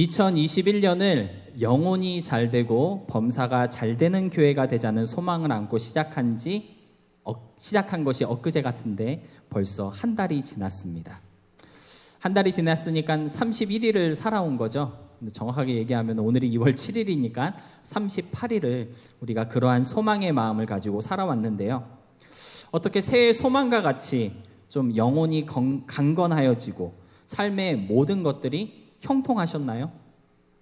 2021년을 영혼이 잘 되고 범사가 잘 되는 교회가 되자는 소망을 안고 시작한 것이 엊그제 같은데 벌써 한 달이 지났습니다. 한 달이 지났으니까 31일을 살아온 거죠. 정확하게 얘기하면 오늘이 2월 7일이니까 38일을 우리가 그러한 소망의 마음을 가지고 살아왔는데요. 어떻게 새해 소망과 같이 좀 영혼이 강건하여지고 삶의 모든 것들이 형통하셨나요?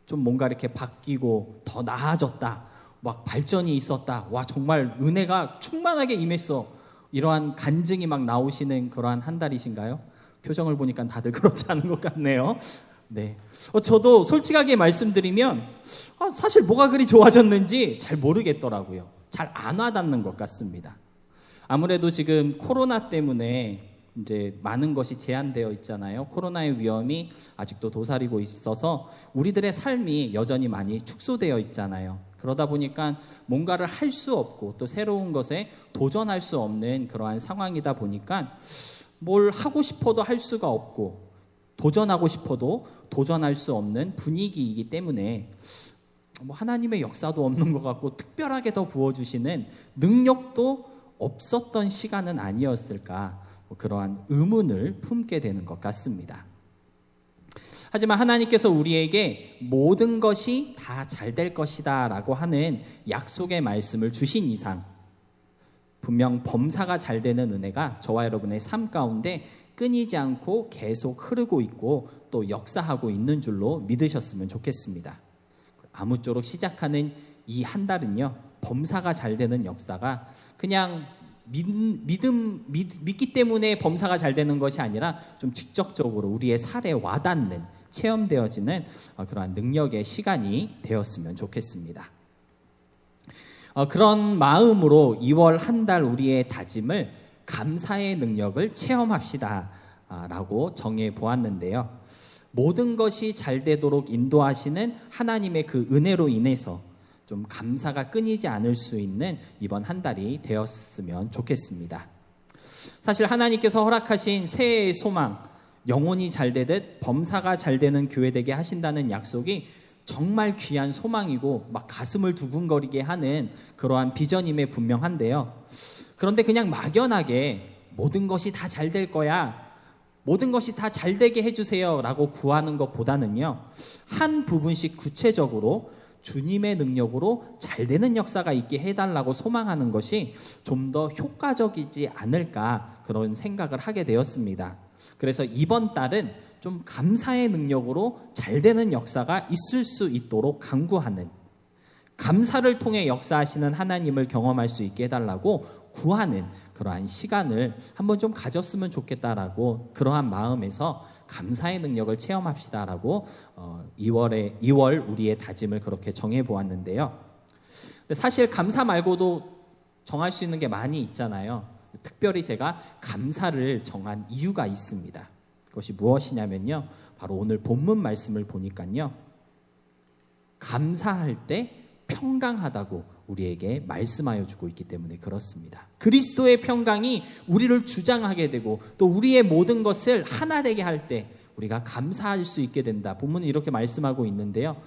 좀 뭔가 이렇게 바뀌고 더 나아졌다, 막 발전이 있었다, 와 정말 은혜가 충만하게 임했어, 이러한 간증이 막 나오시는 그러한 한 달이신가요? 표정을 보니까 다들 그렇지 않은 것 같네요. 네, 저도 솔직하게 말씀드리면 사실 뭐가 그리 좋아졌는지 잘 모르겠더라고요. 잘 안 와닿는 것 같습니다. 아무래도 지금 코로나 때문에 이제 많은 것이 제한되어 있잖아요. 코로나의 위험이 아직도 도사리고 있어서 우리들의 삶이 여전히 많이 축소되어 있잖아요. 그러다 보니까 뭔가를 할 수 없고 또 새로운 것에 도전할 수 없는 그러한 상황이다 보니까 뭘 하고 싶어도 할 수가 없고 도전하고 싶어도 도전할 수 없는 분위기이기 때문에 하나님의 역사도 없는 것 같고 특별하게 더 부어주시는 능력도 없었던 시간은 아니었을까, 그러한 의문을 품게 되는 것 같습니다. 하지만 하나님께서 우리에게 모든 것이 다 잘 될 것이다 라고 하는 약속의 말씀을 주신 이상 분명 범사가 잘 되는 은혜가 저와 여러분의 삶 가운데 끊이지 않고 계속 흐르고 있고 또 역사하고 있는 줄로 믿으셨으면 좋겠습니다. 아무쪼록 시작하는 이 한 달은요, 범사가 잘 되는 역사가 그냥 믿기 때문에 범사가 잘 되는 것이 아니라 좀 직접적으로 우리의 살에 와닿는, 체험되어지는 그러한 능력의 시간이 되었으면 좋겠습니다. 그런 마음으로 2월 한 달 우리의 다짐을 감사의 능력을 체험합시다 라고 정해 보았는데요. 모든 것이 잘 되도록 인도하시는 하나님의 그 은혜로 인해서 좀 감사가 끊이지 않을 수 있는 이번 한 달이 되었으면 좋겠습니다. 사실 하나님께서 허락하신 새해의 소망, 영혼이 잘 되듯 범사가 잘 되는 교회 되게 하신다는 약속이 정말 귀한 소망이고 막 가슴을 두근거리게 하는 그러한 비전임에 분명한데요. 그런데 그냥 막연하게 모든 것이 다 잘 될 거야, 모든 것이 다 잘 되게 해주세요 라고 구하는 것보다는요, 한 부분씩 구체적으로 주님의 능력으로 잘 되는 역사가 있게 해달라고 소망하는 것이 좀 더 효과적이지 않을까, 그런 생각을 하게 되었습니다. 그래서 이번 달은 좀 감사의 능력으로 잘 되는 역사가 있을 수 있도록 간구하는, 감사를 통해 역사하시는 하나님을 경험할 수 있게 해달라고 구하는 그러한 시간을 한번 좀 가졌으면 좋겠다라고, 그러한 마음에서 감사의 능력을 체험합시다라고 2월 우리의 다짐을 그렇게 정해 보았는데요. 사실 감사 말고도 정할 수 있는 게 많이 있잖아요. 특별히 제가 감사를 정한 이유가 있습니다. 그것이 무엇이냐면요, 바로 오늘 본문 말씀을 보니까요, 감사할 때 평강하다고 우리에게 말씀하여 주고 있기 때문에 그렇습니다. 그리스도의 평강이 우리를 주장하게 되고 또 우리의 모든 것을 하나 되게 할 때 우리가 감사할 수 있게 된다. 본문은 이렇게 말씀하고 있는데요,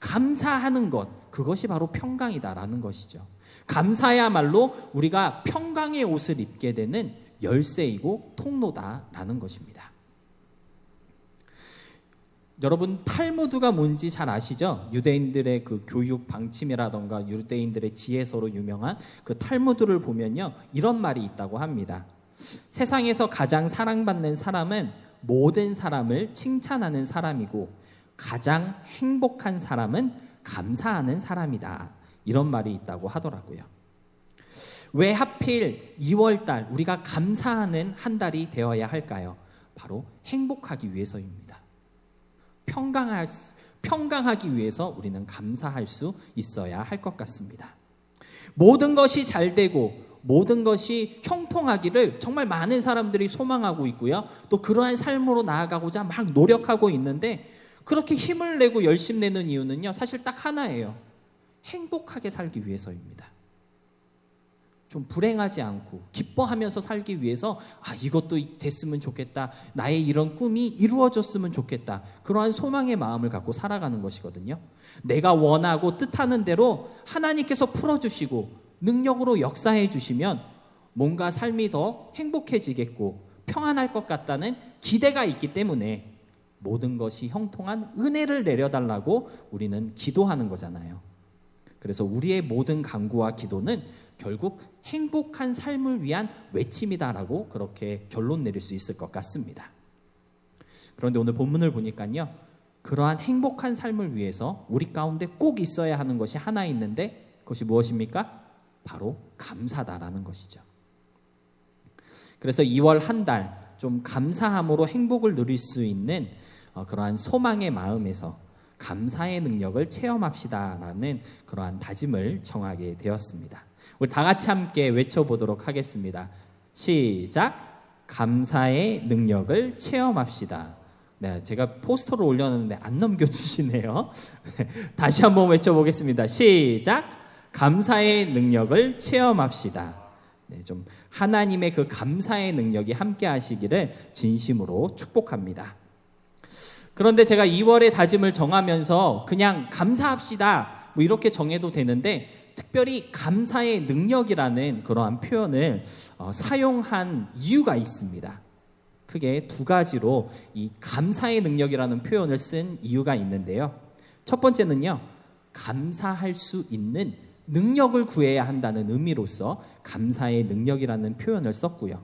감사하는 것, 그것이 바로 평강이다라는 것이죠. 감사야말로 우리가 평강의 옷을 입게 되는 열쇠이고 통로다라는 것입니다. 여러분, 탈무드가 뭔지 잘 아시죠? 유대인들의 그 교육 방침이라던가 유대인들의 지혜서로 유명한 그 탈무드를 보면요, 이런 말이 있다고 합니다. 세상에서 가장 사랑받는 사람은 모든 사람을 칭찬하는 사람이고 가장 행복한 사람은 감사하는 사람이다. 이런 말이 있다고 하더라고요. 왜 하필 2월달 우리가 감사하는 한 달이 되어야 할까요? 바로 행복하기 위해서입니다. 평강하기 위해서 우리는 감사할 수 있어야 할 것 같습니다. 모든 것이 잘 되고 모든 것이 형통하기를 정말 많은 사람들이 소망하고 있고요. 또 그러한 삶으로 나아가고자 막 노력하고 있는데, 그렇게 힘을 내고 열심 내는 이유는요, 사실 딱 하나예요. 행복하게 살기 위해서입니다. 좀 불행하지 않고 기뻐하면서 살기 위해서 이것도 됐으면 좋겠다. 나의 이런 꿈이 이루어졌으면 좋겠다. 그러한 소망의 마음을 갖고 살아가는 것이거든요. 내가 원하고 뜻하는 대로 하나님께서 풀어주시고 능력으로 역사해 주시면 뭔가 삶이 더 행복해지겠고 평안할 것 같다는 기대가 있기 때문에 모든 것이 형통한 은혜를 내려달라고 우리는 기도하는 거잖아요. 그래서 우리의 모든 간구와 기도는 결국 행복한 삶을 위한 외침이다라고 그렇게 결론 내릴 수 있을 것 같습니다. 그런데 오늘 본문을 보니까요, 그러한 행복한 삶을 위해서 우리 가운데 꼭 있어야 하는 것이 하나 있는데 그것이 무엇입니까? 바로 감사다라는 것이죠. 그래서 2월 한 달 좀 감사함으로 행복을 누릴 수 있는 그러한 소망의 마음에서 감사의 능력을 체험합시다라는 그러한 다짐을 정하게 되었습니다. 우리 다 같이 함께 외쳐보도록 하겠습니다. 시작! 감사의 능력을 체험합시다. 네, 제가 포스터를 올려놨는데 안 넘겨주시네요. 다시 한번 외쳐보겠습니다. 시작! 감사의 능력을 체험합시다. 네, 좀 하나님의 그 감사의 능력이 함께 하시기를 진심으로 축복합니다. 그런데 제가 2월의 다짐을 정하면서 그냥 감사합시다 뭐 이렇게 정해도 되는데 특별히 감사의 능력이라는 그러한 표현을 사용한 이유가 있습니다. 크게 두 가지로 이 감사의 능력이라는 표현을 쓴 이유가 있는데요. 첫 번째는요, 감사할 수 있는 능력을 구해야 한다는 의미로서 감사의 능력이라는 표현을 썼고요.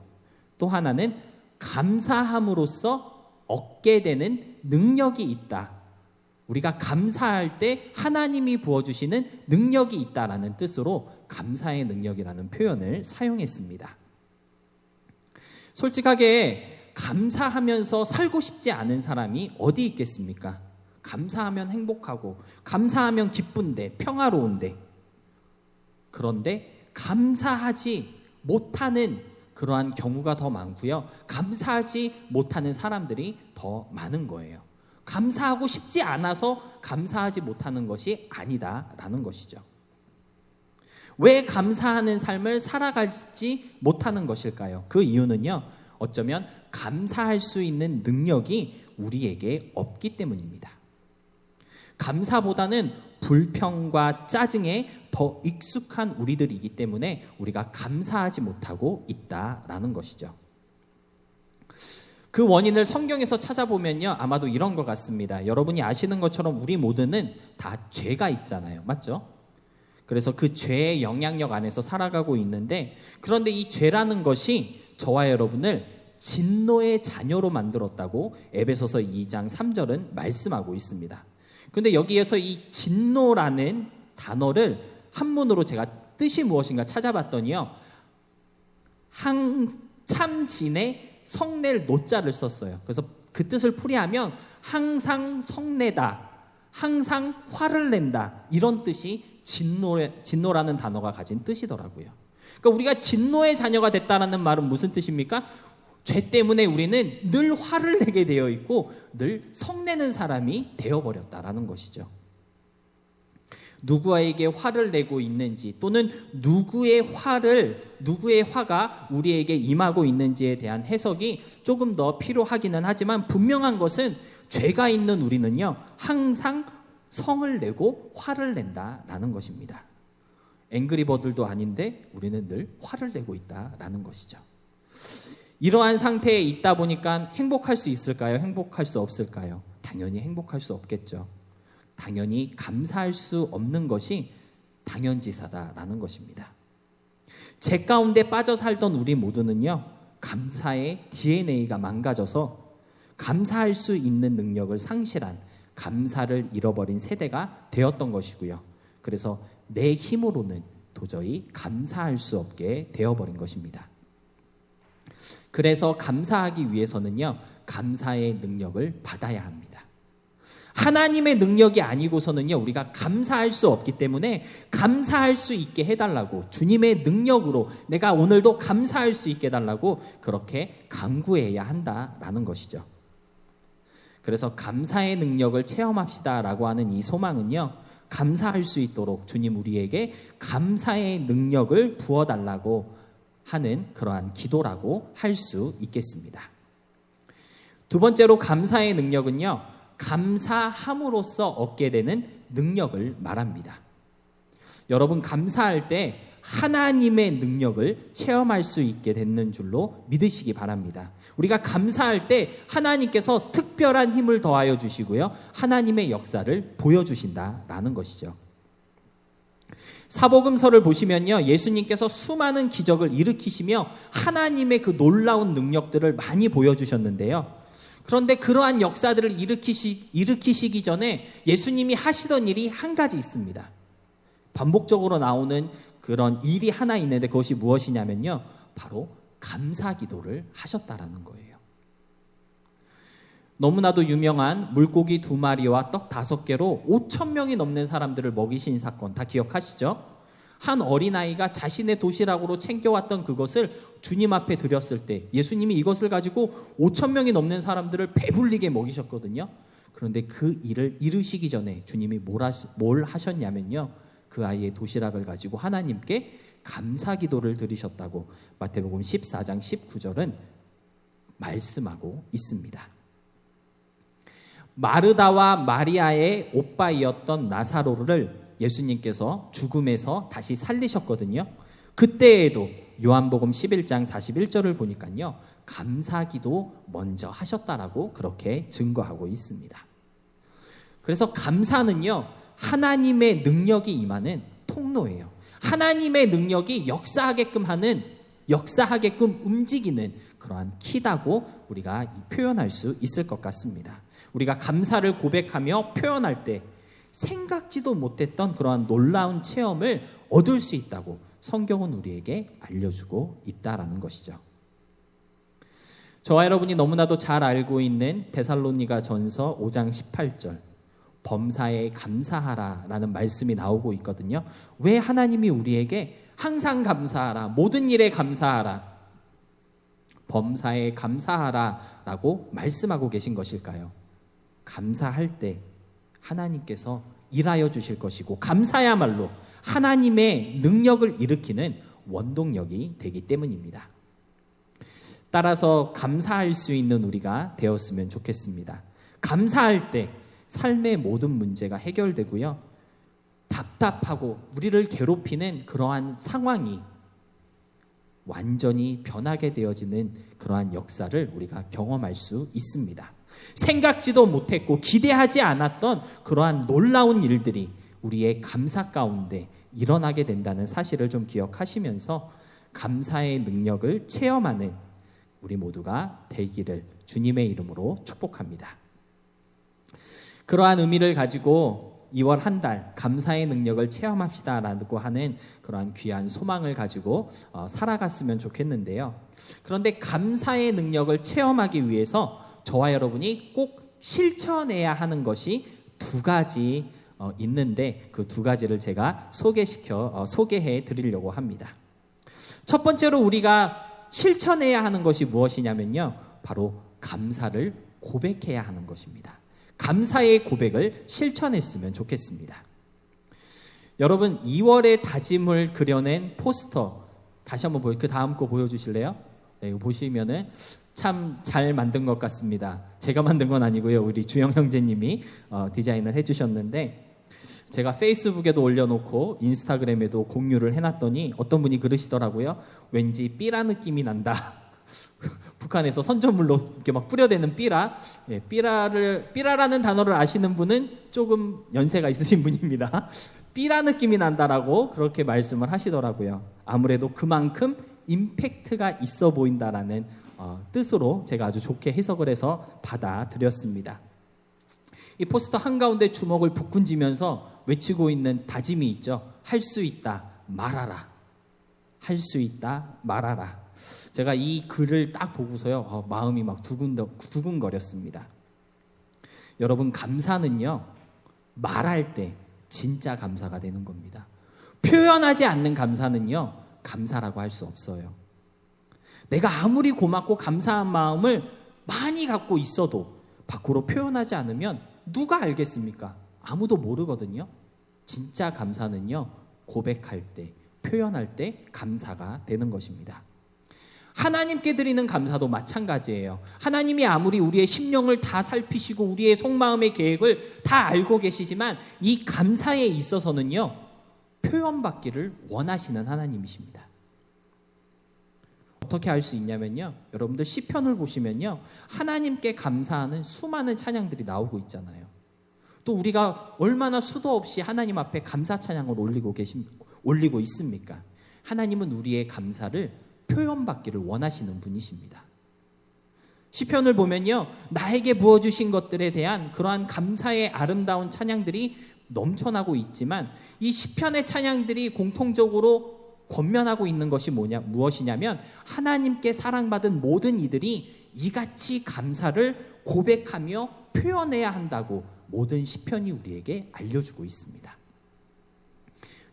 또 하나는 감사함으로써 얻게 되는 능력이 있다. 우리가 감사할 때 하나님이 부어주시는 능력이 있다라는 뜻으로 감사의 능력이라는 표현을 사용했습니다. 솔직하게 감사하면서 살고 싶지 않은 사람이 어디 있겠습니까? 감사하면 행복하고 감사하면 기쁜데 평화로운데, 그런데 감사하지 못하는 그러한 경우가 더 많고요. 감사하지 못하는 사람들이 더 많은 거예요. 감사하고 싶지 않아서 감사하지 못하는 것이 아니다라는 것이죠. 왜 감사하는 삶을 살아가지 못하는 것일까요? 그 이유는요, 어쩌면 감사할 수 있는 능력이 우리에게 없기 때문입니다. 감사보다는 불평과 짜증에 더 익숙한 우리들이기 때문에 우리가 감사하지 못하고 있다라는 것이죠. 그 원인을 성경에서 찾아보면요, 아마도 이런 것 같습니다. 여러분이 아시는 것처럼 우리 모두는 다 죄가 있잖아요. 맞죠? 그래서 그 죄의 영향력 안에서 살아가고 있는데, 그런데 이 죄라는 것이 저와 여러분을 진노의 자녀로 만들었다고 에베소서 2장 3절은 말씀하고 있습니다. 그런데 여기에서 이 진노라는 단어를 한문으로 제가 뜻이 무엇인가 찾아봤더니요, 참진에 성낼 노자를 썼어요. 그래서 그 뜻을 풀이하면 항상 성내다, 항상 화를 낸다, 이런 뜻이 진노라는 단어가 가진 뜻이더라고요. 그러니까 우리가 진노의 자녀가 됐다는 말은 무슨 뜻입니까? 죄 때문에 우리는 늘 화를 내게 되어 있고 늘 성내는 사람이 되어버렸다라는 것이죠. 누구에게 화를 내고 있는지, 또는 누구의 화가 우리에게 임하고 있는지에 대한 해석이 조금 더 필요하기는 하지만, 분명한 것은 죄가 있는 우리는요, 항상 성을 내고 화를 낸다라는 것입니다. 앵그리버들도 아닌데 우리는 늘 화를 내고 있다라는 것이죠. 이러한 상태에 있다 보니까 행복할 수 있을까요? 행복할 수 없을까요? 당연히 행복할 수 없겠죠. 당연히 감사할 수 없는 것이 당연지사다라는 것입니다. 죄 가운데 빠져 살던 우리 모두는요, 감사의 DNA가 망가져서 감사할 수 있는 능력을 상실한, 감사를 잃어버린 세대가 되었던 것이고요. 그래서 내 힘으로는 도저히 감사할 수 없게 되어버린 것입니다. 그래서 감사하기 위해서는요, 감사의 능력을 받아야 합니다. 하나님의 능력이 아니고서는요, 우리가 감사할 수 없기 때문에 감사할 수 있게 해달라고, 주님의 능력으로 내가 오늘도 감사할 수 있게 해달라고 그렇게 간구해야 한다라는 것이죠. 그래서 감사의 능력을 체험합시다라고 하는 이 소망은요, 감사할 수 있도록 주님 우리에게 감사의 능력을 부어달라고 하는 그러한 기도라고 할 수 있겠습니다. 두 번째로 감사의 능력은요, 감사함으로써 얻게 되는 능력을 말합니다. 여러분, 감사할 때 하나님의 능력을 체험할 수 있게 되는 줄로 믿으시기 바랍니다. 우리가 감사할 때 하나님께서 특별한 힘을 더하여 주시고요, 하나님의 역사를 보여주신다라는 것이죠. 사복음서를 보시면요, 예수님께서 수많은 기적을 일으키시며 하나님의 그 놀라운 능력들을 많이 보여주셨는데요. 그런데 그러한 역사들을 일으키시기 전에 예수님이 하시던 일이 한 가지 있습니다. 반복적으로 나오는 그런 일이 하나 있는데 그것이 무엇이냐면요, 바로 감사 기도를 하셨다라는 거예요. 너무나도 유명한 물고기 2마리와 떡 5개로 5,000명이 넘는 사람들을 먹이신 사건 다 기억하시죠? 한 어린아이가 자신의 도시락으로 챙겨왔던 그것을 주님 앞에 드렸을 때 예수님이 이것을 가지고 5,000명이 넘는 사람들을 배불리게 먹이셨거든요. 그런데 그 일을 이루시기 전에 주님이 뭘 하셨냐면요, 그 아이의 도시락을 가지고 하나님께 감사 기도를 드리셨다고 마태복음 14장 19절은 말씀하고 있습니다. 마르다와 마리아의 오빠이었던 나사로를 예수님께서 죽음에서 다시 살리셨거든요. 그때에도 요한복음 11장 41절을 보니까요, 감사기도 먼저 하셨다라고 그렇게 증거하고 있습니다. 그래서 감사는요, 하나님의 능력이 임하는 통로예요. 하나님의 능력이 역사하게끔 움직이는 그러한 키다고 우리가 표현할 수 있을 것 같습니다. 우리가 감사를 고백하며 표현할 때 생각지도 못했던 그러한 놀라운 체험을 얻을 수 있다고 성경은 우리에게 알려주고 있다라는 것이죠. 저와 여러분이 너무나도 잘 알고 있는 데살로니가 전서 5장 18절, 범사에 감사하라 라는 말씀이 나오고 있거든요. 왜 하나님이 우리에게 항상 감사하라, 모든 일에 감사하라, 범사에 감사하라 라고 말씀하고 계신 것일까요? 감사할 때 하나님께서 일하여 주실 것이고, 감사야말로 하나님의 능력을 일으키는 원동력이 되기 때문입니다. 따라서 감사할 수 있는 우리가 되었으면 좋겠습니다. 감사할 때 삶의 모든 문제가 해결되고요, 답답하고 우리를 괴롭히는 그러한 상황이 완전히 변하게 되어지는 그러한 역사를 우리가 경험할 수 있습니다. 생각지도 못했고 기대하지 않았던 그러한 놀라운 일들이 우리의 감사 가운데 일어나게 된다는 사실을 좀 기억하시면서 감사의 능력을 체험하는 우리 모두가 되기를 주님의 이름으로 축복합니다. 그러한 의미를 가지고 2월 한 달 감사의 능력을 체험합시다라고 하는 그러한 귀한 소망을 가지고 살아갔으면 좋겠는데요. 그런데 감사의 능력을 체험하기 위해서 저와 여러분이 꼭 실천해야 하는 것이 2가지 있는데 그 2가지를 제가 소개해 드리려고 합니다. 첫 번째로 우리가 실천해야 하는 것이 무엇이냐면요, 바로 감사를 고백해야 하는 것입니다. 감사의 고백을 실천했으면 좋겠습니다. 여러분, 2월의 다짐을 그려낸 포스터 다시 한번 그 다음 거 보여주실래요? 네, 이거 보시면은 참 잘 만든 것 같습니다. 제가 만든 건 아니고요, 우리 주영 형제님이 디자인을 해주셨는데, 제가 페이스북에도 올려놓고 인스타그램에도 공유를 해놨더니 어떤 분이 그러시더라고요. 왠지 삐라 느낌이 난다. 북한에서 선전물로 이렇게 막 뿌려대는 삐라. 예, 삐라라는 단어를 아시는 분은 조금 연세가 있으신 분입니다. 삐라 느낌이 난다라고 그렇게 말씀을 하시더라고요. 아무래도 그만큼 임팩트가 있어 보인다라는 뜻으로 제가 아주 좋게 해석을 해서 받아들였습니다. 이 포스터 한가운데 주먹을 북군 쥐면서 외치고 있는 다짐이 있죠. 할 수 있다, 말하라. 할 수 있다, 말하라. 제가 이 글을 딱 보고서요, 마음이 막 두근거렸습니다. 여러분, 감사는요, 말할 때 진짜 감사가 되는 겁니다. 표현하지 않는 감사는요, 감사라고 할 수 없어요. 내가 아무리 고맙고 감사한 마음을 많이 갖고 있어도 밖으로 표현하지 않으면 누가 알겠습니까? 아무도 모르거든요. 진짜 감사는요, 고백할 때, 표현할 때 감사가 되는 것입니다. 하나님께 드리는 감사도 마찬가지예요. 하나님이 아무리 우리의 심령을 다 살피시고 우리의 속마음의 계획을 다 알고 계시지만 이 감사에 있어서는요, 표현받기를 원하시는 하나님이십니다. 어떻게 알 수 있냐면요, 여러분들 시편을 보시면요, 하나님께 감사하는 수많은 찬양들이 나오고 있잖아요. 또 우리가 얼마나 수도 없이 하나님 앞에 감사 찬양을 올리고 있습니까? 하나님은 우리의 감사를 표현받기를 원하시는 분이십니다. 시편을 보면요, 나에게 부어주신 것들에 대한 그러한 감사의 아름다운 찬양들이 넘쳐나고 있지만 이 시편의 찬양들이 공통적으로 권면하고 있는 것이 무엇이냐면 하나님께 사랑받은 모든 이들이 이같이 감사를 고백하며 표현해야 한다고 모든 시편이 우리에게 알려주고 있습니다.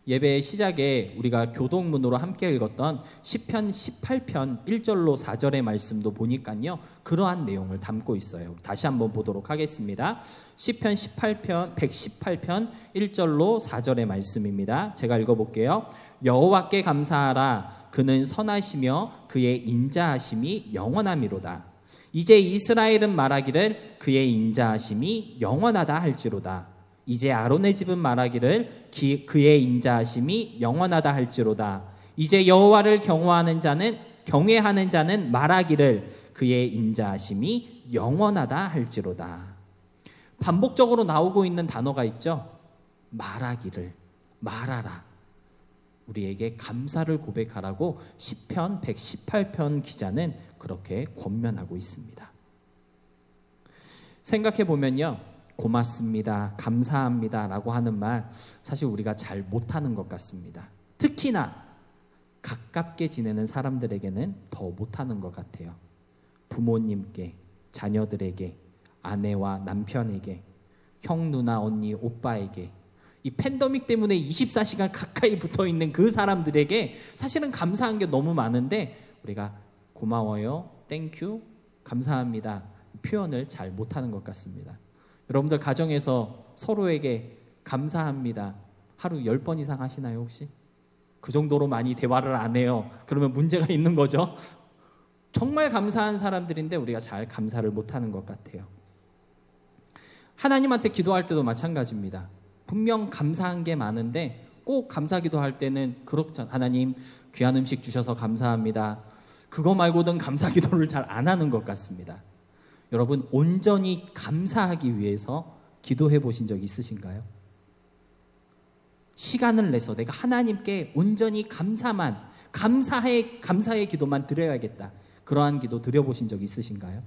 예배의 시작에 우리가 교동문으로 함께 읽었던 시편 18편 1절로 4절의 말씀도 보니까요, 그러한 내용을 담고 있어요. 다시 한번 보도록 하겠습니다. 시편 118편 1절로 4절의 말씀입니다. 제가 읽어볼게요. 여호와께 감사하라. 그는 선하시며 그의 인자하심이 영원하미로다. 이제 이스라엘은 말하기를 그의 인자하심이 영원하다 할지로다. 이제 아론의 집은 말하기를 그의 인자하심이 영원하다 할지로다. 이제 여호와를 경외하는 자는 말하기를 그의 인자하심이 영원하다 할지로다. 반복적으로 나오고 있는 단어가 있죠. 말하기를, 말하라. 우리에게 감사를 고백하라고 시편 118편 기자는 그렇게 권면하고 있습니다. 생각해 보면요, 고맙습니다, 감사합니다 라고 하는 말 사실 우리가 잘 못하는 것 같습니다. 특히나 가깝게 지내는 사람들에게는 더 못하는 것 같아요. 부모님께, 자녀들에게, 아내와 남편에게, 형, 누나, 언니, 오빠에게, 이 팬데믹 때문에 24시간 가까이 붙어있는 그 사람들에게 사실은 감사한 게 너무 많은데 우리가 고마워요, 땡큐, 감사합니다 표현을 잘 못하는 것 같습니다. 여러분들 가정에서 서로에게 감사합니다 하루 10번 이상 하시나요 혹시? 그 정도로 많이 대화를 안 해요. 그러면 문제가 있는 거죠. 정말 감사한 사람들인데 우리가 잘 감사를 못하는 것 같아요. 하나님한테 기도할 때도 마찬가지입니다. 분명 감사한 게 많은데 꼭 감사기도 할 때는 그렇잖아요. 하나님 귀한 음식 주셔서 감사합니다. 그거 말고는 감사기도를 잘 안 하는 것 같습니다. 여러분 온전히 감사하기 위해서 기도해 보신 적 있으신가요? 시간을 내서 내가 하나님께 온전히 감사의 기도만 드려야겠다. 그러한 기도 드려보신 적 있으신가요?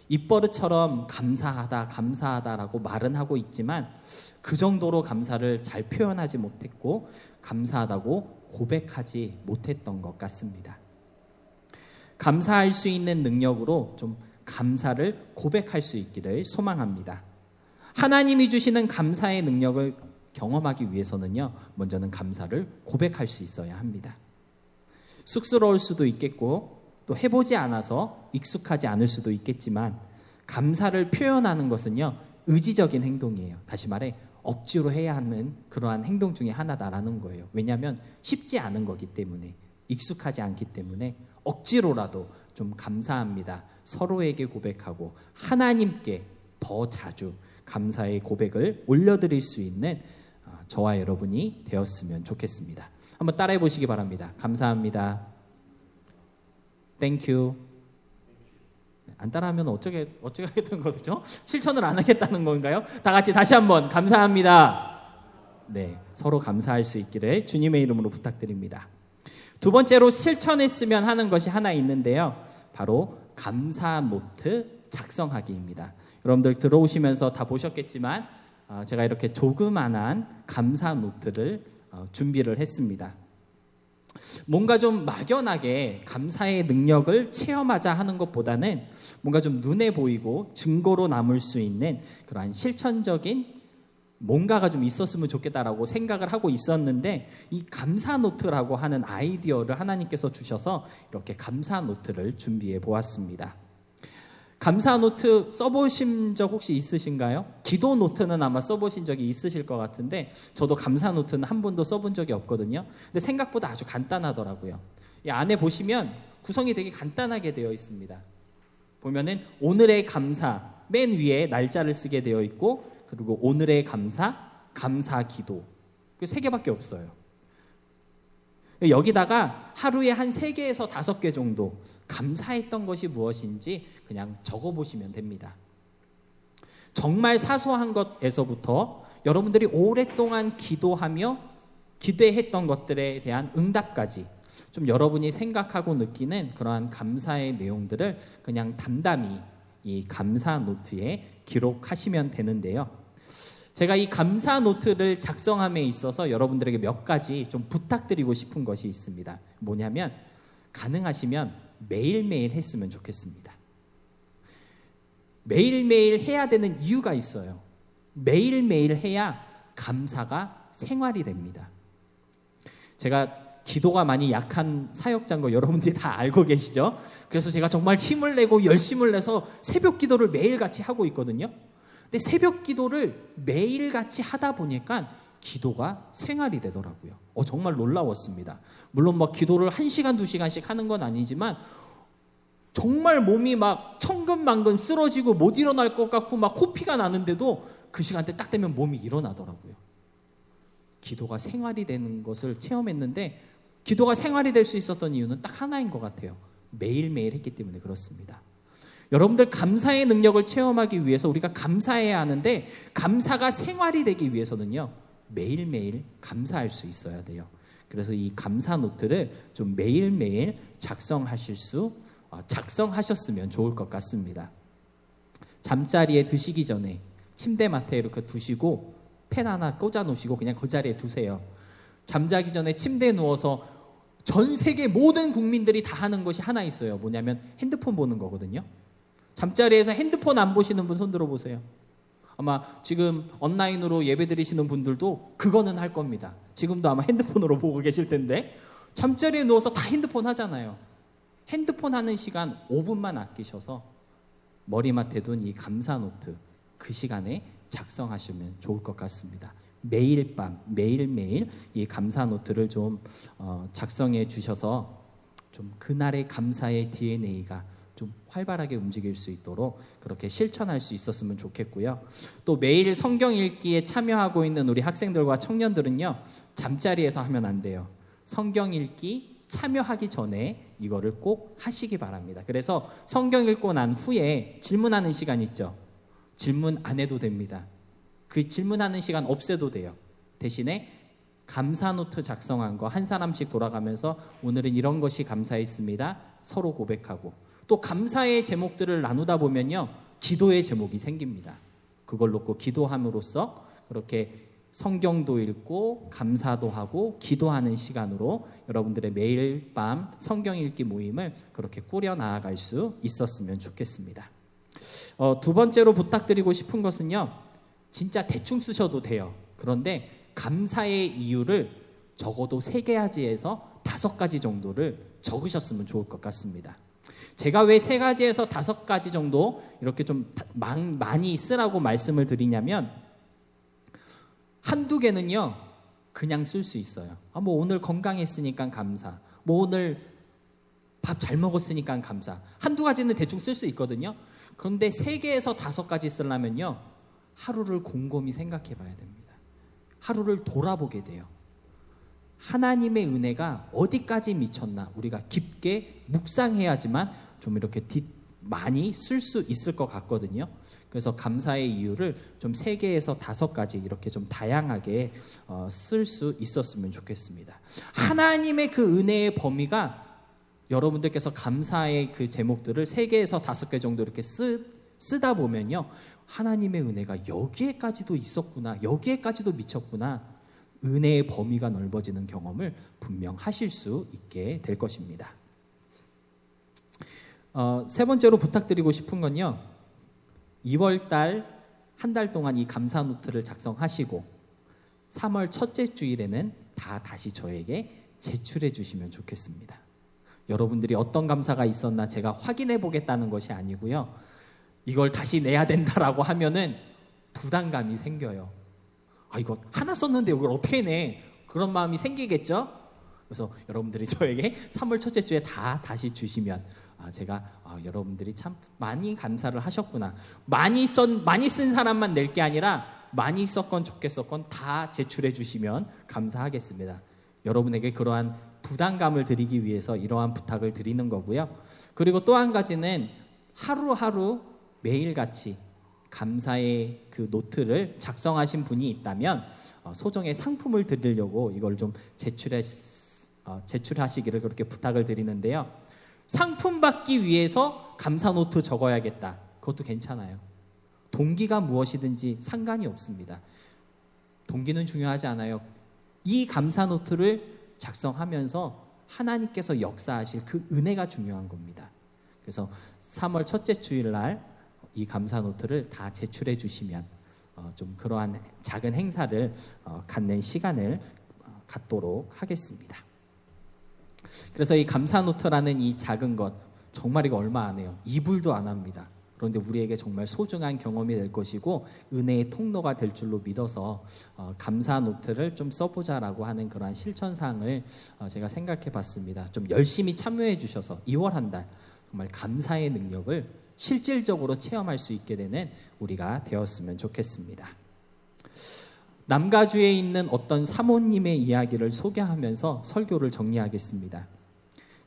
입버릇처럼 감사하다라고 말은 하고 있지만 그 정도로 감사를 잘 표현하지 못했고 감사하다고 고백하지 못했던 것 같습니다. 감사할 수 있는 능력으로 좀 감사를 고백할 수 있기를 소망합니다. 하나님이 주시는 감사의 능력을 경험하기 위해서는요, 먼저는 감사를 고백할 수 있어야 합니다. 쑥스러울 수도 있겠고 또 해보지 않아서 익숙하지 않을 수도 있겠지만 감사를 표현하는 것은요, 의지적인 행동이에요. 다시 말해 억지로 해야 하는 그러한 행동 중에 하나다라는 거예요. 왜냐하면 쉽지 않은 거기 때문에, 익숙하지 않기 때문에 억지로라도 좀 감사합니다 서로에게 고백하고 하나님께 더 자주 감사의 고백을 올려드릴 수 있는 저와 여러분이 되었으면 좋겠습니다. 한번 따라해 보시기 바랍니다. 감사합니다. 땡큐. 안 따라하면 어쩌게 하겠다는 거죠? 실천을 안 하겠다는 건가요? 다 같이 다시 한번 감사합니다. 네, 서로 감사할 수 있기를 주님의 이름으로 부탁드립니다. 두 번째로 실천했으면 하는 것이 하나 있는데요. 바로 감사 노트 작성하기입니다. 여러분들 들어오시면서 다 보셨겠지만 제가 이렇게 조그만한 감사 노트를 준비를 했습니다. 뭔가 좀 막연하게 감사의 능력을 체험하자 하는 것보다는 뭔가 좀 눈에 보이고 증거로 남을 수 있는 그러한 실천적인 뭔가가 좀 있었으면 좋겠다라고 생각을 하고 있었는데 이 감사 노트라고 하는 아이디어를 하나님께서 주셔서 이렇게 감사 노트를 준비해 보았습니다. 감사 노트 써보신 적 혹시 있으신가요? 기도 노트는 아마 써보신 적이 있으실 것 같은데 저도 감사 노트는 한 번도 써본 적이 없거든요. 근데 생각보다 아주 간단하더라고요. 이 안에 보시면 구성이 되게 간단하게 되어 있습니다. 보면은 오늘의 감사 맨 위에 날짜를 쓰게 되어 있고, 그리고 오늘의 감사, 감사 기도, 그 세 개밖에 없어요. 여기다가 하루에 한 3개에서 5개 정도 감사했던 것이 무엇인지 그냥 적어보시면 됩니다. 정말 사소한 것에서부터 여러분들이 오랫동안 기도하며 기대했던 것들에 대한 응답까지 좀 여러분이 생각하고 느끼는 그러한 감사의 내용들을 그냥 담담히 이 감사 노트에 기록하시면 되는데요. 제가 이 감사 노트를 작성함에 있어서 여러분들에게 몇 가지 좀 부탁드리고 싶은 것이 있습니다. 뭐냐면 가능하시면 매일매일 했으면 좋겠습니다. 매일매일 해야 되는 이유가 있어요. 매일매일 해야 감사가 생활이 됩니다. 제가 기도가 많이 약한 사역자인 거 여러분들이 다 알고 계시죠? 그래서 제가 정말 힘을 내고 열심을 내서 새벽 기도를 매일같이 하고 있거든요. 근데 새벽 기도를 매일같이 하다 보니까 기도가 생활이 되더라고요. 정말 놀라웠습니다. 물론 막 기도를 1시간, 2시간씩 하는 건 아니지만 정말 몸이 막 천근만근 쓰러지고 못 일어날 것 같고 막 코피가 나는데도 그 시간대 딱 되면 몸이 일어나더라고요. 기도가 생활이 되는 것을 체험했는데, 기도가 생활이 될 수 있었던 이유는 딱 하나인 것 같아요. 매일매일 했기 때문에 그렇습니다. 여러분들 감사의 능력을 체험하기 위해서 우리가 감사해야 하는데, 감사가 생활이 되기 위해서는요, 매일매일 감사할 수 있어야 돼요. 그래서 이 감사 노트를 좀 매일매일 작성하셨으면 좋을 것 같습니다. 잠자리에 드시기 전에 침대맡에 이렇게 두시고 펜 하나 꽂아 놓으시고 그냥 그 자리에 두세요. 잠자기 전에 침대에 누워서 전 세계 모든 국민들이 다 하는 것이 하나 있어요. 뭐냐면 핸드폰 보는 거거든요. 잠자리에서 핸드폰 안 보시는 분 손 들어보세요. 아마 지금 온라인으로 예배 드리시는 분들도 그거는 할 겁니다. 지금도 아마 핸드폰으로 보고 계실 텐데, 잠자리에 누워서 다 핸드폰 하잖아요. 핸드폰 하는 시간 5분만 아끼셔서 머리맡에 둔 이 감사 노트 그 시간에 작성하시면 좋을 것 같습니다. 매일 밤 매일매일 이 감사 노트를 좀 작성해 주셔서 좀 그날의 감사의 DNA가 좀 활발하게 움직일 수 있도록 그렇게 실천할 수 있었으면 좋겠고요. 또 매일 성경 읽기에 참여하고 있는 우리 학생들과 청년들은요, 잠자리에서 하면 안 돼요. 성경 읽기 참여하기 전에 이거를 꼭 하시기 바랍니다. 그래서 성경 읽고 난 후에 질문하는 시간 있죠. 질문 안 해도 됩니다. 그 질문하는 시간 없애도 돼요. 대신에 감사 노트 작성한 거 한 사람씩 돌아가면서 오늘은 이런 것이 감사했습니다. 서로 고백하고, 또 감사의 제목들을 나누다 보면요, 기도의 제목이 생깁니다. 그걸 놓고 기도함으로써 그렇게 성경도 읽고 감사도 하고 기도하는 시간으로 여러분들의 매일 밤 성경 읽기 모임을 그렇게 꾸려 나아갈 수 있었으면 좋겠습니다. 두 번째로 부탁드리고 싶은 것은요, 진짜 대충 쓰셔도 돼요. 그런데 감사의 이유를 적어도 3가지에서 5가지 정도를 적으셨으면 좋을 것 같습니다. 제가 왜 3가지에서 5가지 정도 이렇게 좀 많이 쓰라고 말씀을 드리냐면, 한두 개는요 그냥 쓸 수 있어요. 뭐 오늘 건강했으니까 감사, 뭐 오늘 밥 잘 먹었으니까 감사. 한두 가지는 대충 쓸 수 있거든요. 그런데 3개에서 5가지 쓰려면요, 하루를 곰곰이 생각해 봐야 됩니다. 하루를 돌아보게 돼요. 하나님의 은혜가 어디까지 미쳤나 우리가 깊게 묵상해야지만 좀 이렇게 많이 쓸 수 있을 것 같거든요. 그래서 감사의 이유를 좀 3개에서 5가지 이렇게 좀 다양하게 쓸 수 있었으면 좋겠습니다. 하나님의 그 은혜의 범위가 여러분들께서 감사의 그 제목들을 3개에서 5개 정도 이렇게 쓰다 보면요, 하나님의 은혜가 여기에까지도 있었구나, 여기에까지도 미쳤구나, 은혜의 범위가 넓어지는 경험을 분명 하실 수 있게 될 것입니다. 3번째로 부탁드리고 싶은 건요, 2월달 한 달 동안 이 감사 노트를 작성하시고 3월 첫째 주일에는 다시 저에게 제출해 주시면 좋겠습니다. 여러분들이 어떤 감사가 있었나 제가 확인해 보겠다는 것이 아니고요, 이걸 다시 내야 된다라고 하면은 부담감이 생겨요. 이거 하나 썼는데 이걸 어떻게 내? 그런 마음이 생기겠죠? 그래서 여러분들이 저에게 3월 첫째 주에 다시 주시면 제가 여러분들이 참 많이 감사를 하셨구나. 많이 쓴 사람만 낼 게 아니라 많이 썼건 적게 썼건 다 제출해 주시면 감사하겠습니다. 여러분에게 그러한 부담감을 드리기 위해서 이러한 부탁을 드리는 거고요. 그리고 또 한 가지는 하루하루 매일같이 감사의 그 노트를 작성하신 분이 있다면 소정의 상품을 드리려고 이걸 좀 제출하시기를 그렇게 부탁을 드리는데요. 상품 받기 위해서 감사 노트 적어야겠다. 그것도 괜찮아요. 동기가 무엇이든지 상관이 없습니다. 동기는 중요하지 않아요. 이 감사 노트를 작성하면서 하나님께서 역사하실 그 은혜가 중요한 겁니다. 그래서 3월 첫째 주일날 이 감사 노트를 다 제출해 주시면 좀 그러한 작은 행사를 갖는 시간을 갖도록 하겠습니다. 그래서 이 감사 노트라는 이 작은 것 정말 이거 얼마 안 해요. 2불도 안 합니다. 그런데 우리에게 정말 소중한 경험이 될 것이고 은혜의 통로가 될 줄로 믿어서 감사 노트를 좀 써보자라고 하는 그러한 실천사항을 제가 생각해 봤습니다. 좀 열심히 참여해 주셔서 2월 한 달 정말 감사의 능력을 실질적으로 체험할 수 있게 되는 우리가 되었으면 좋겠습니다. 남가주에 있는 어떤 사모님의 이야기를 소개하면서 설교를 정리하겠습니다.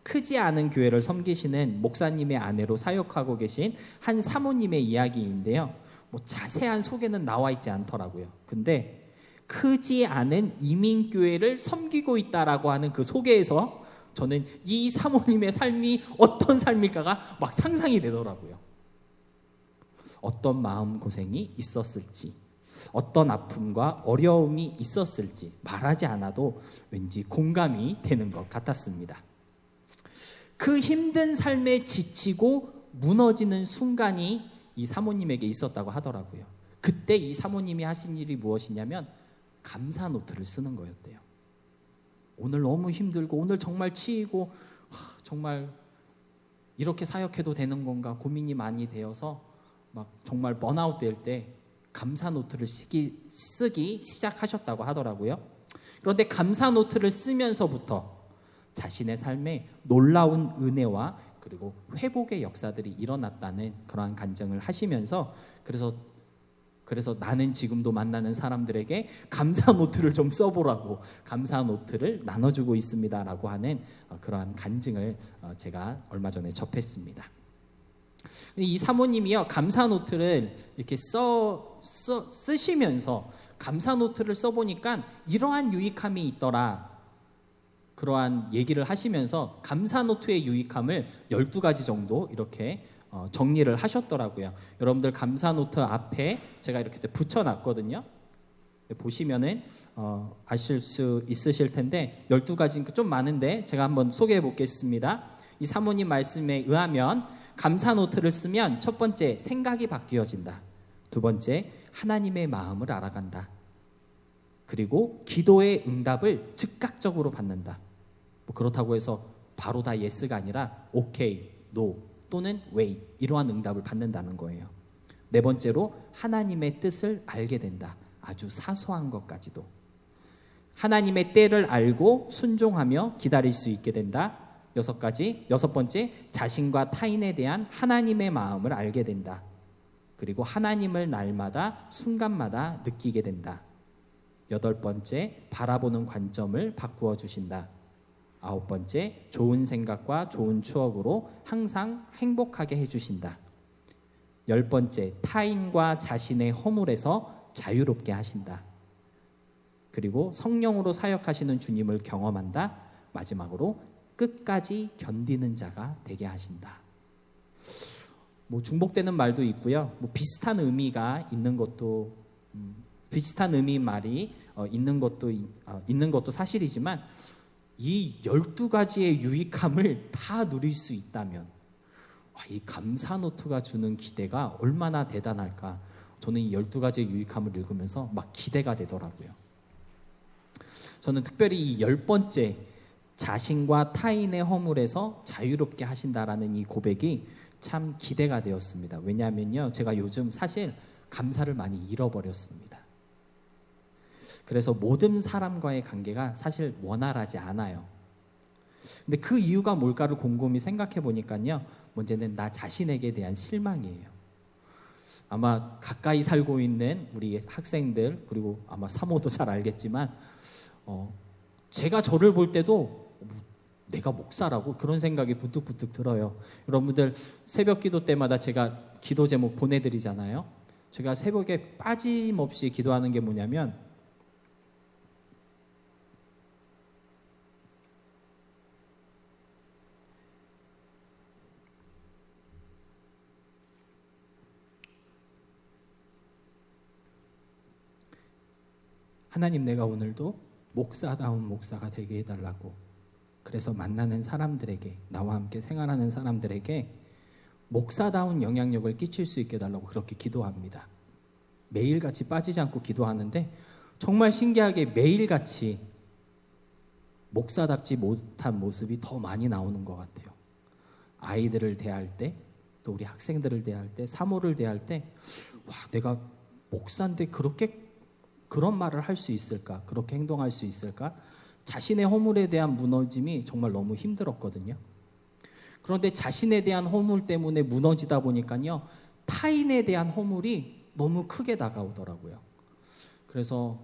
크지 않은 교회를 섬기시는 목사님의 아내로 사역하고 계신 한 사모님의 이야기인데요. 자세한 소개는 나와 있지 않더라고요. 근데 크지 않은 이민교회를 섬기고 있다라고 하는 그 소개에서 저는 이 사모님의 삶이 어떤 삶일까가 막 상상이 되더라고요. 어떤 마음고생이 있었을지, 어떤 아픔과 어려움이 있었을지 말하지 않아도 왠지 공감이 되는 것 같았습니다. 그 힘든 삶에 지치고 무너지는 순간이 이 사모님에게 있었다고 하더라고요. 그때 이 사모님이 하신 일이 무엇이냐면 감사 노트를 쓰는 거였대요. 오늘 너무 힘들고 오늘 정말 치이고 정말 이렇게 사역해도 되는 건가 고민이 많이 되어서 막 정말 번아웃 될 때 감사 노트를 쓰기 시작하셨다고 하더라고요. 그런데 감사 노트를 쓰면서부터 자신의 삶에 놀라운 은혜와 그리고 회복의 역사들이 일어났다는 그러한 간증을 하시면서 그래서 나는 지금도 만나는 사람들에게 감사 노트를 좀 써보라고 감사 노트를 나눠주고 있습니다라고 하는 그러한 간증을 제가 얼마 전에 접했습니다. 이 사모님이요 감사 노트를 이렇게 쓰시면서 감사 노트를 써보니까 이러한 유익함이 있더라. 그러한 얘기를 하시면서 감사 노트의 유익함을 12가지 정도 이렇게 정리를 하셨더라고요. 여러분들 감사 노트 앞에 제가 이렇게 붙여놨거든요. 보시면은 아실 수 있으실 텐데 12가지니까 좀 많은데 제가 한번 소개해 보겠습니다. 이 사모님 말씀에 의하면 감사 노트를 쓰면 첫 번째 생각이 바뀌어진다. 두 번째 하나님의 마음을 알아간다. 그리고 기도의 응답을 즉각적으로 받는다. 그렇다고 해서 바로 다 예스가 아니라 오케이, 노 또는 웨이 이러한 응답을 받는다는 거예요. 네 번째로 하나님의 뜻을 알게 된다. 아주 사소한 것까지도. 하나님의 때를 알고 순종하며 기다릴 수 있게 된다. 여섯 번째 자신과 타인에 대한 하나님의 마음을 알게 된다. 그리고 하나님을 날마다 순간마다 느끼게 된다. 8번째 바라보는 관점을 바꾸어 주신다. 9번째 좋은 생각과 좋은 추억으로 항상 행복하게 해주신다. 10번째 타인과 자신의 허물에서 자유롭게 하신다. 그리고 성령으로 사역하시는 주님을 경험한다. 마지막으로 끝까지 견디는 자가 되게 하신다. 중복되는 말도 있고요. 비슷한 의미가 있는 것도 비슷한 의미 말이 있는 것도 사실이지만 이 12가지의 유익함을 다 누릴 수 있다면 이 감사 노트가 주는 기대가 얼마나 대단할까. 저는 이 12가지의 유익함을 읽으면서 막 기대가 되더라고요. 저는 특별히 이 10번째 자신과 타인의 허물에서 자유롭게 하신다라는 이 고백이 참 기대가 되었습니다. 왜냐하면요, 제가 요즘 사실 감사를 많이 잃어버렸습니다. 그래서 모든 사람과의 관계가 사실 원활하지 않아요. 근데 그 이유가 뭘까를 곰곰이 생각해 보니까요, 문제는 나 자신에게 대한 실망이에요. 아마 가까이 살고 있는 우리 학생들, 그리고 아마 사모도 잘 알겠지만 제가 저를 볼 때도 내가 목사라고 그런 생각이 부뜩부뜩 들어요. 여러분들 새벽 기도 때마다 제가 기도 제목 보내드리잖아요. 제가 새벽에 빠짐없이 기도하는 게 뭐냐면 하나님, 내가 오늘도 목사다운 목사가 되게 해달라고. 그래서 만나는 사람들에게, 나와 함께 생활하는 사람들에게 목사다운 영향력을 끼칠 수 있게 해달라고 그렇게 기도합니다. 매일같이 빠지지 않고 기도하는데 정말 신기하게 매일같이 목사답지 못한 모습이 더 많이 나오는 것 같아요. 아이들을 대할 때, 또 우리 학생들을 대할 때, 사모를 대할 때, 와, 내가 목사인데 그렇게 그런 말을 할 수 있을까? 그렇게 행동할 수 있을까? 자신의 허물에 대한 무너짐이 정말 너무 힘들었거든요. 그런데 자신에 대한 허물 때문에 무너지다 보니까요, 타인에 대한 허물이 너무 크게 다가오더라고요. 그래서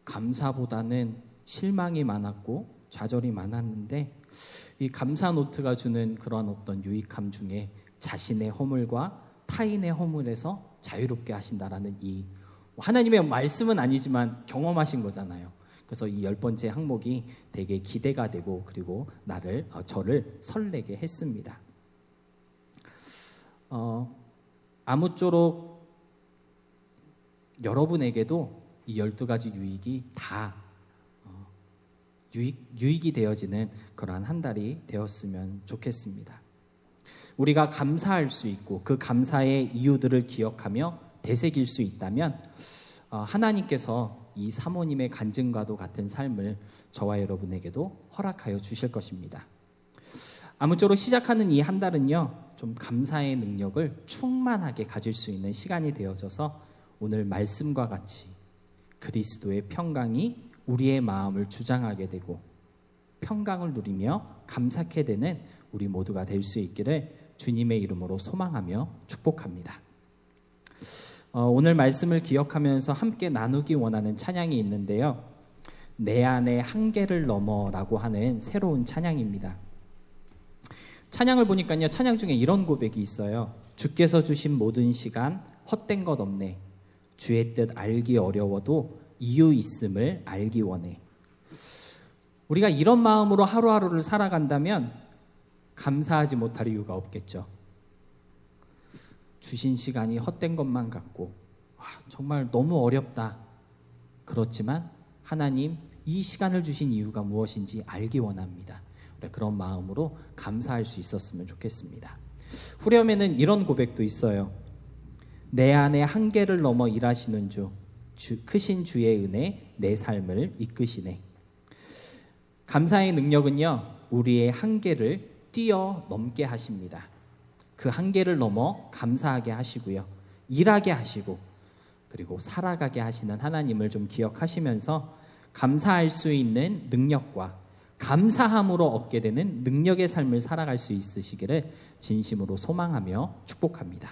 감사보다는 실망이 많았고 좌절이 많았는데, 이 감사 노트가 주는 그런 어떤 유익함 중에 자신의 허물과 타인의 허물에서 자유롭게 하신다라는 이 하나님의 말씀은 아니지만 경험하신 거잖아요. 그래서 이 10번째 항목이 되게 기대가 되고, 그리고 저를 설레게 했습니다. 아무쪼록 여러분에게도 이 12가지 유익이 다 유익이 되어지는 그러한 한 달이 되었으면 좋겠습니다. 우리가 감사할 수 있고 그 감사의 이유들을 기억하며 되새길 수 있다면 하나님께서 이 사모님의 간증과도 같은 삶을 저와 여러분에게도 허락하여 주실 것입니다. 아무쪼록 시작하는 이 한 달은요, 좀 감사의 능력을 충만하게 가질 수 있는 시간이 되어져서 오늘 말씀과 같이 그리스도의 평강이 우리의 마음을 주장하게 되고 평강을 누리며 감사케 되는 우리 모두가 될 수 있기를 주님의 이름으로 소망하며 축복합니다. 오늘 말씀을 기억하면서 함께 나누기 원하는 찬양이 있는데요, 내 안의 한계를 넘어라고 하는 새로운 찬양입니다. 찬양을 보니까요, 찬양 중에 이런 고백이 있어요. 주께서 주신 모든 시간 헛된 것 없네. 주의 뜻 알기 어려워도 이유 있음을 알기 원해. 우리가 이런 마음으로 하루하루를 살아간다면 감사하지 못할 이유가 없겠죠. 주신 시간이 헛된 것만 같고 정말 너무 어렵다. 그렇지만 하나님, 이 시간을 주신 이유가 무엇인지 알기 원합니다. 그런 마음으로 감사할 수 있었으면 좋겠습니다. 후렴에는 이런 고백도 있어요. 내 안의 한계를 넘어 일하시는 크신 주의 은혜 내 삶을 이끄시네. 감사의 능력은요, 우리의 한계를 뛰어넘게 하십니다. 그 한계를 넘어 감사하게 하시고요, 일하게 하시고, 그리고 살아가게 하시는 하나님을 좀 기억하시면서 감사할 수 있는 능력과 감사함으로 얻게 되는 능력의 삶을 살아갈 수 있으시기를 진심으로 소망하며 축복합니다.